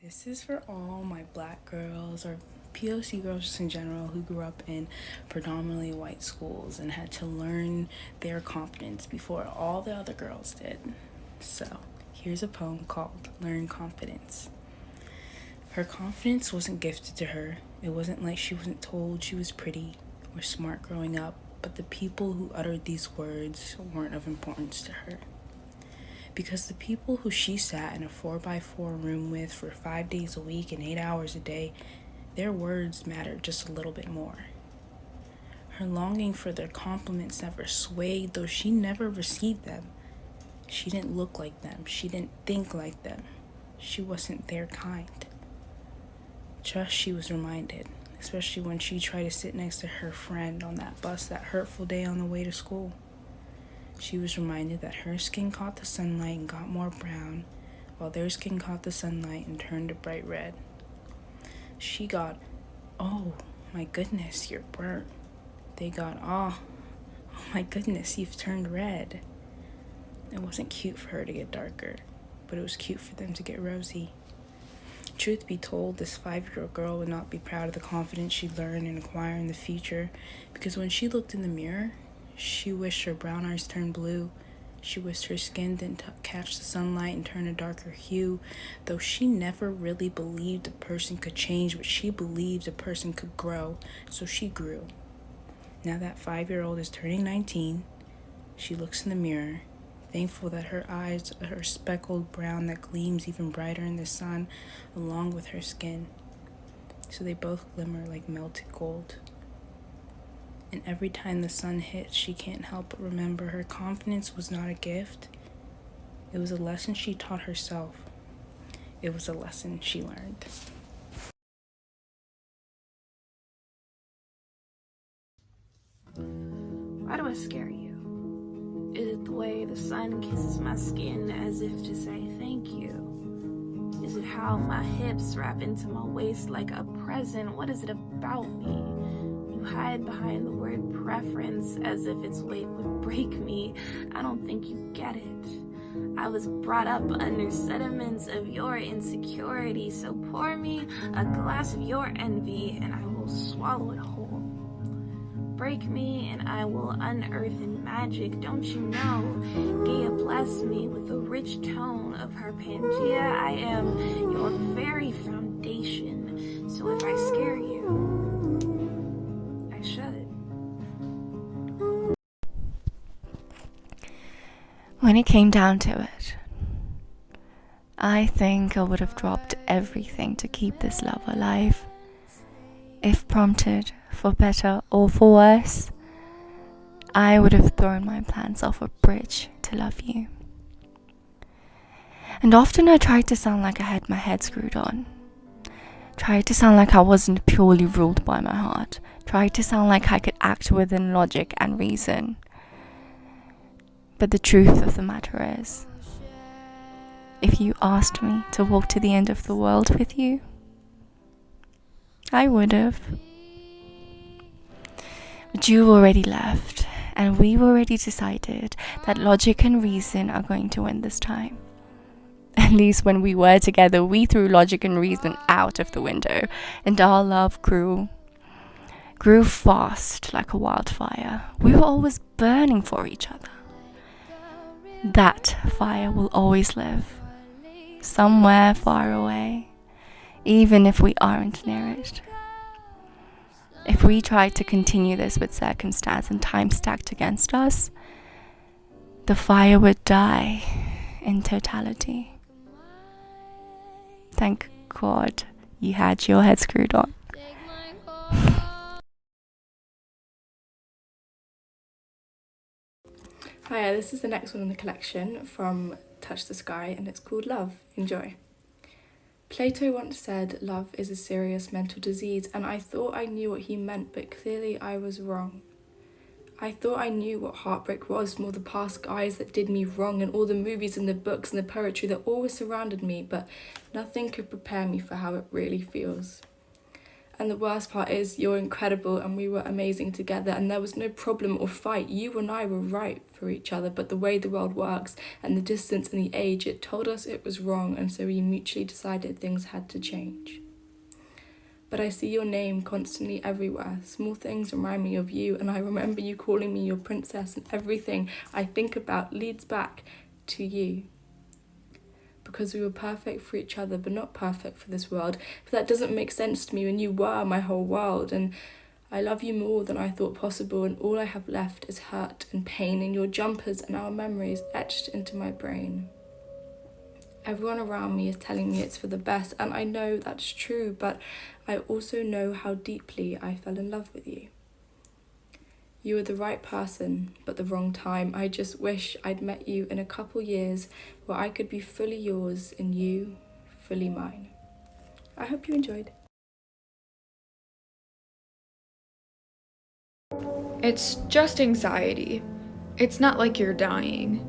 This is for all my black girls or POC girls just in general who grew up in predominantly white schools and had to learn their confidence before all the other girls did. So, here's a poem called Learn Confidence. Her confidence wasn't gifted to her. It wasn't like she wasn't told she was pretty or smart growing up, but the people who uttered these words weren't of importance to her. Because the people who she sat in a 4x4 room with for 5 days a week and 8 hours a day, their words mattered just a little bit more. Her longing for their compliments never swayed, though she never received them. She didn't look like them. She didn't think like them. She wasn't their kind. Just she was reminded, especially when she tried to sit next to her friend on that bus that hurtful day on the way to school. She was reminded that her skin caught the sunlight and got more brown, while their skin caught the sunlight and turned a bright red. She got, "Oh my goodness, you're burnt." They got, oh my goodness, you've turned red." It wasn't cute for her to get darker, but it was cute for them to get rosy. Truth be told, this 5-year-old girl would not be proud of the confidence she'd learn and acquire in the future, because when she looked in the mirror, she wished her brown eyes turned blue. She wished her skin didn't catch the sunlight and turn a darker hue, though she never really believed a person could change, but she believed a person could grow, so she grew. Now that 5-year-old is turning 19, she looks in the mirror, thankful that her eyes are speckled brown that gleams even brighter in the sun, along with her skin, so they both glimmer like melted gold. And every time the sun hits, she can't help but remember her confidence was not a gift. It was a lesson she taught herself. It was a lesson she learned. Why do I scare you? Is it the way the sun kisses my skin as if to say thank you? Is it how my hips wrap into my waist like a present? What is it about me? You hide behind the word preference as if its weight would break me. I don't think you get it. I was brought up under sediments of your insecurity, so pour me a glass of your envy and I will swallow it whole. Break me and I will unearth in magic. Don't you know? Gaia blessed me with the rich tone of her Pangea. I am your very foundation. So if I scare you, I should. When it came down to it, I think I would have dropped everything to keep this love alive. If prompted, for better or for worse, I would have thrown my plans off a bridge to love you. And often I tried to sound like I had my head screwed on. Tried to sound like I wasn't purely ruled by my heart. Tried to sound like I could act within logic and reason. But the truth of the matter is, if you asked me to walk to the end of the world with you, I would have. But you already left, and we've already decided that logic and reason are going to win this time. At least when we were together, we threw logic and reason out of the window, and our love grew fast like a wildfire. We were always burning for each other. That fire will always live, somewhere far away, even if we aren't near it. If we tried to continue this with circumstance and time stacked against us, the fire would die in totality. Thank God you had your head screwed on. Hiya, this is the next one in the collection from Touch the Sky and it's called Love. Enjoy. Plato once said love is a serious mental disease, and I thought I knew what he meant, but clearly I was wrong. I thought I knew what heartbreak was from all the past guys that did me wrong and all the movies and the books and the poetry that always surrounded me, but nothing could prepare me for how it really feels. And the worst part is you're incredible and we were amazing together and there was no problem or fight. You and I were right for each other, but the way the world works and the distance and the age, it told us it was wrong, and so we mutually decided things had to change. But I see your name constantly everywhere. Small things remind me of you, and I remember you calling me your princess, and everything I think about leads back to you. Because we were perfect for each other, but not perfect for this world. But that doesn't make sense to me when you were my whole world, and I love you more than I thought possible, and all I have left is hurt and pain, and your jumpers and our memories etched into my brain. Everyone around me is telling me it's for the best, and I know that's true, but I also know how deeply I fell in love with you. You were the right person, but the wrong time. I just wish I'd met you in a couple years where I could be fully yours and you fully mine. I hope you enjoyed. It's just anxiety. It's not like you're dying.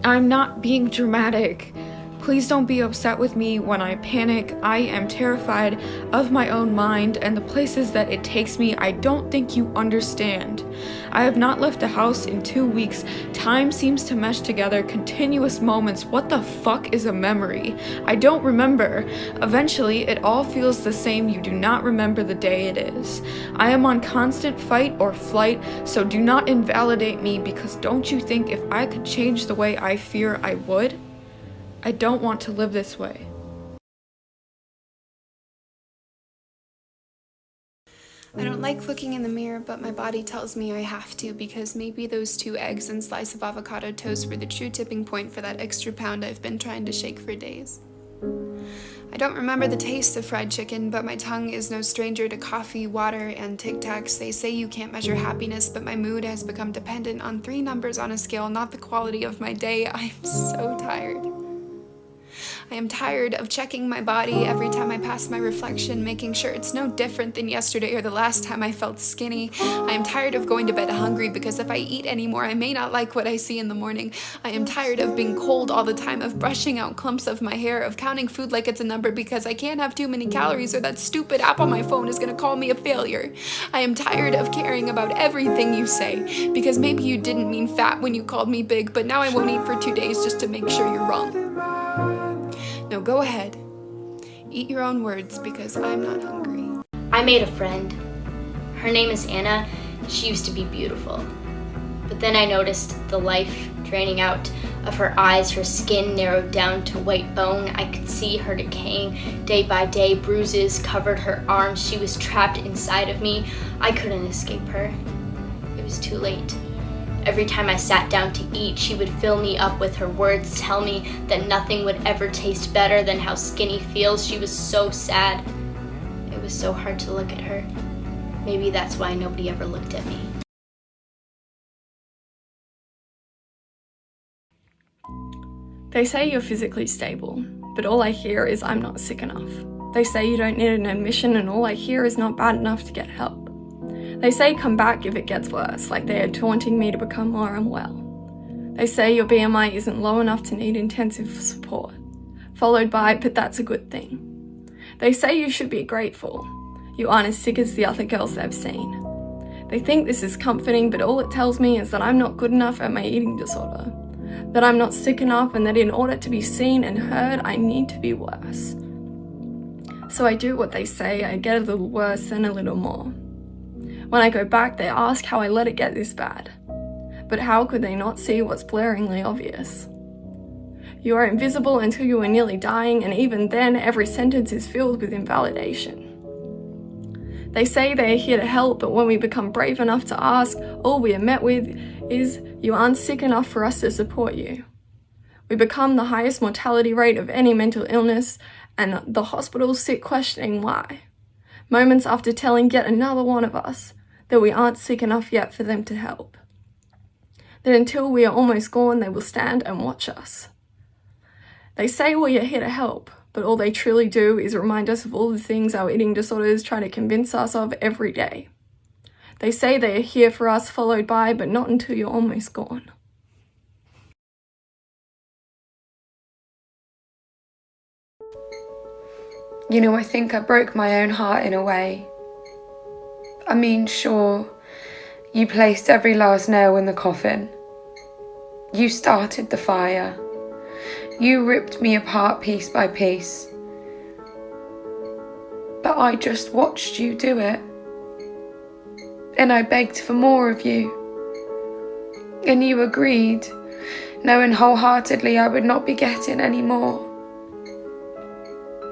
I'm not being dramatic. Please don't be upset with me when I panic. I am terrified of my own mind and the places that it takes me. I don't think you understand. I have not left the house in 2 weeks. Time seems to mesh together, continuous moments. What the fuck is a memory? I don't remember. Eventually, it all feels the same. You do not remember the day it is. I am on constant fight or flight, so do not invalidate me, because don't you think if I could change the way I fear, I would? I don't want to live this way. I don't like looking in the mirror, but my body tells me I have to, because maybe those 2 eggs and slice of avocado toast were the true tipping point for that extra pound I've been trying to shake for days. I don't remember the taste of fried chicken, but my tongue is no stranger to coffee, water, and Tic Tacs. They say you can't measure happiness, but my mood has become dependent on 3 numbers on a scale, not the quality of my day. I'm so tired. I am tired of checking my body every time I pass my reflection, making sure it's no different than yesterday or the last time I felt skinny. I am tired of going to bed hungry, because if I eat anymore, I may not like what I see in the morning. I am tired of being cold all the time, of brushing out clumps of my hair, of counting food like it's a number because I can't have too many calories or that stupid app on my phone is gonna call me a failure. I am tired of caring about everything you say, because maybe you didn't mean fat when you called me big, but now I won't eat for 2 days just to make sure you're wrong. No, go ahead. Eat your own words, because I'm not hungry. I made a friend. Her name is Anna. She used to be beautiful. But then I noticed the life draining out of her eyes, her skin narrowed down to white bone. I could see her decaying day by day. Bruises covered her arms. She was trapped inside of me. I couldn't escape her. It was too late. Every time I sat down to eat, she would fill me up with her words, tell me that nothing would ever taste better than how skinny feels. She was so sad. It was so hard to look at her. Maybe that's why nobody ever looked at me. They say you're physically stable, but all I hear is I'm not sick enough. They say you don't need an admission, and all I hear is not bad enough to get help. They say come back if it gets worse, like they are taunting me to become more unwell. They say your BMI isn't low enough to need intensive support, followed by, but that's a good thing. They say you should be grateful. You aren't as sick as the other girls they've seen. They think this is comforting, but all it tells me is that I'm not good enough at my eating disorder, that I'm not sick enough, and that in order to be seen and heard, I need to be worse. So I do what they say. I get a little worse, then a little more. When I go back, they ask how I let it get this bad. But how could they not see what's blaringly obvious? You are invisible until you are nearly dying, and even then, every sentence is filled with invalidation. They say they are here to help, but when we become brave enough to ask, all we are met with is, you aren't sick enough for us to support you. We become the highest mortality rate of any mental illness, and the hospitals sit questioning why. Moments after telling yet another one of us that we aren't sick enough yet for them to help. That until we are almost gone, they will stand and watch us. They say we are here to help, but all they truly do is remind us of all the things our eating disorders try to convince us of every day. They say they are here for us, followed by, but not until you're almost gone. You know, I think I broke my own heart in a way. I mean, sure, you placed every last nail in the coffin. You started the fire. You ripped me apart piece by piece. But I just watched you do it. And I begged for more of you. And you agreed, knowing wholeheartedly I would not be getting any more.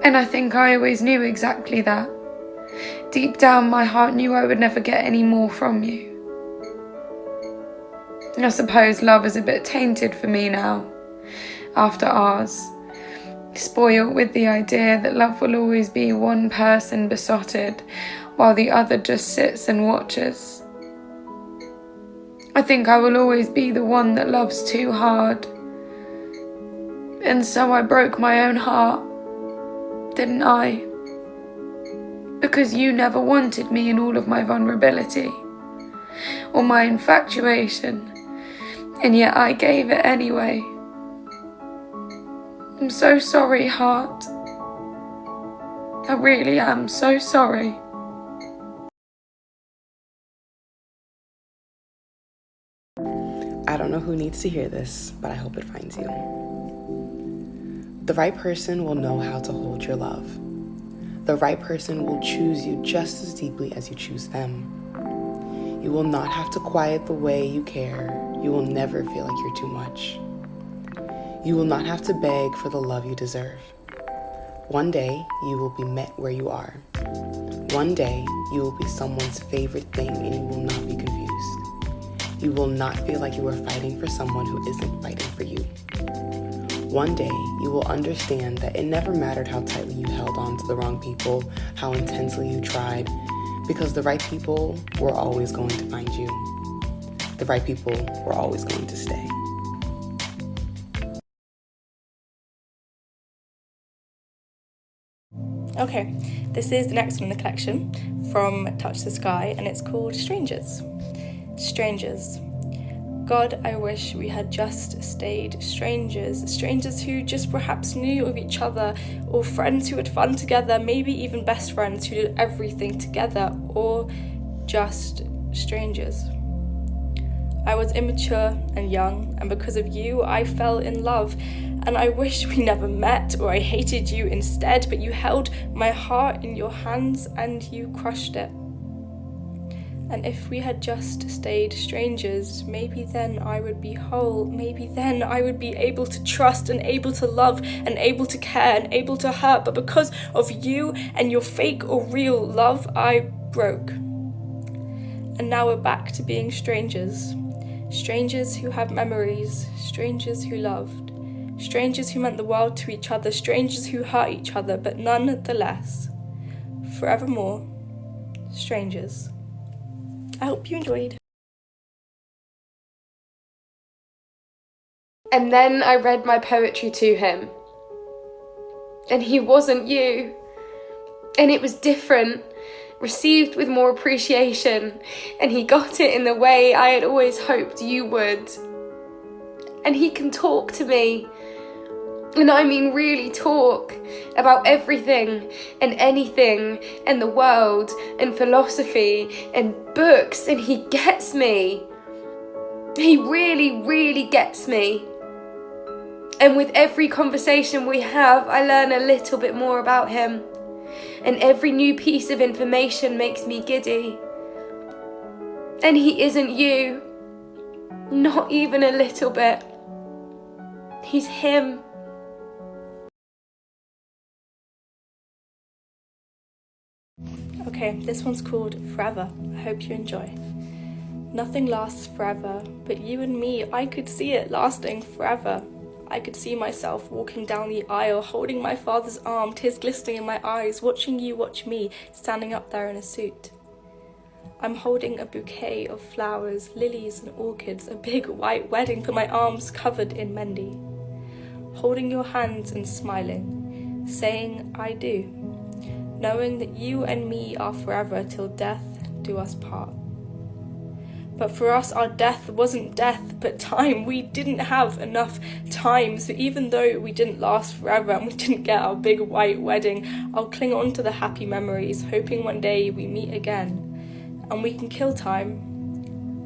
And I think I always knew exactly that. Deep down, my heart knew I would never get any more from you. I suppose love is a bit tainted for me now, after ours. Spoiled with the idea that love will always be one person besotted, while the other just sits and watches. I think I will always be the one that loves too hard. And so I broke my own heart, didn't I? Because you never wanted me in all of my vulnerability, or my infatuation, and yet I gave it anyway. I'm so sorry, heart. I really am so sorry. I don't know who needs to hear this, but I hope it finds you. The right person will know how to hold your love. The right person will choose you just as deeply as you choose them. You will not have to quiet the way you care. You will never feel like you're too much. You will not have to beg for the love you deserve. One day, you will be met where you are. One day, you will be someone's favorite thing and you will not be confused. You will not feel like you are fighting for someone who isn't fighting for you. One day, you will understand that it never mattered how tightly you held on to the wrong people, how intensely you tried, because the right people were always going to find you. The right people were always going to stay. Okay, this is the next one in the collection from Touch the Sky, and it's called Strangers. Strangers. God, I wish we had just stayed strangers. Strangers who just perhaps knew of each other, or friends who had fun together, maybe even best friends who did everything together, or just strangers. I was immature and young, and because of you, I fell in love. And I wish we never met, or I hated you instead, but you held my heart in your hands and you crushed it. And if we had just stayed strangers, maybe then I would be whole. Maybe then I would be able to trust and able to love and able to care and able to hurt. But because of you and your fake or real love, I broke. And now we're back to being strangers. Strangers who have memories, strangers who loved, strangers who meant the world to each other, strangers who hurt each other, but nonetheless, forevermore, strangers. I hope you enjoyed. And then I read my poetry to him. And he wasn't you. And it was different, received with more appreciation. And he got it in the way I had always hoped you would. And he can talk to me. And I mean really talk about everything and anything and the world and philosophy and books, and he gets me. He really, really gets me. And with every conversation we have, I learn a little bit more about him. And every new piece of information makes me giddy. And he isn't you. Not even a little bit. He's him. Okay, this one's called Forever. I hope you enjoy. Nothing lasts forever, but you and me, I could see it lasting forever. I could see myself walking down the aisle, holding my father's arm, tears glistening in my eyes, watching you watch me, standing up there in a suit. I'm holding a bouquet of flowers, lilies and orchids, a big white wedding for my arms covered in mehndi. Holding your hands and smiling, saying I do, knowing that you and me are forever till death do us part. But for us, our death wasn't death, but time. We didn't have enough time. So even though we didn't last forever and we didn't get our big white wedding, I'll cling on to the happy memories, hoping one day we meet again. And we can kill time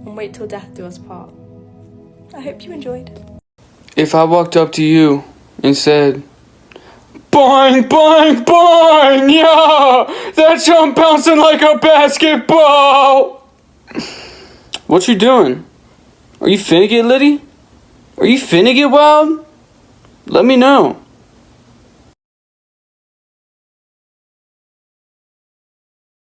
and wait till death do us part. I hope you enjoyed. If I walked up to you and said, boing, boing, boing, yeah, that jump bouncing like a basketball. What you doing? Are you finna get litty? Are you finna get wild? Let me know.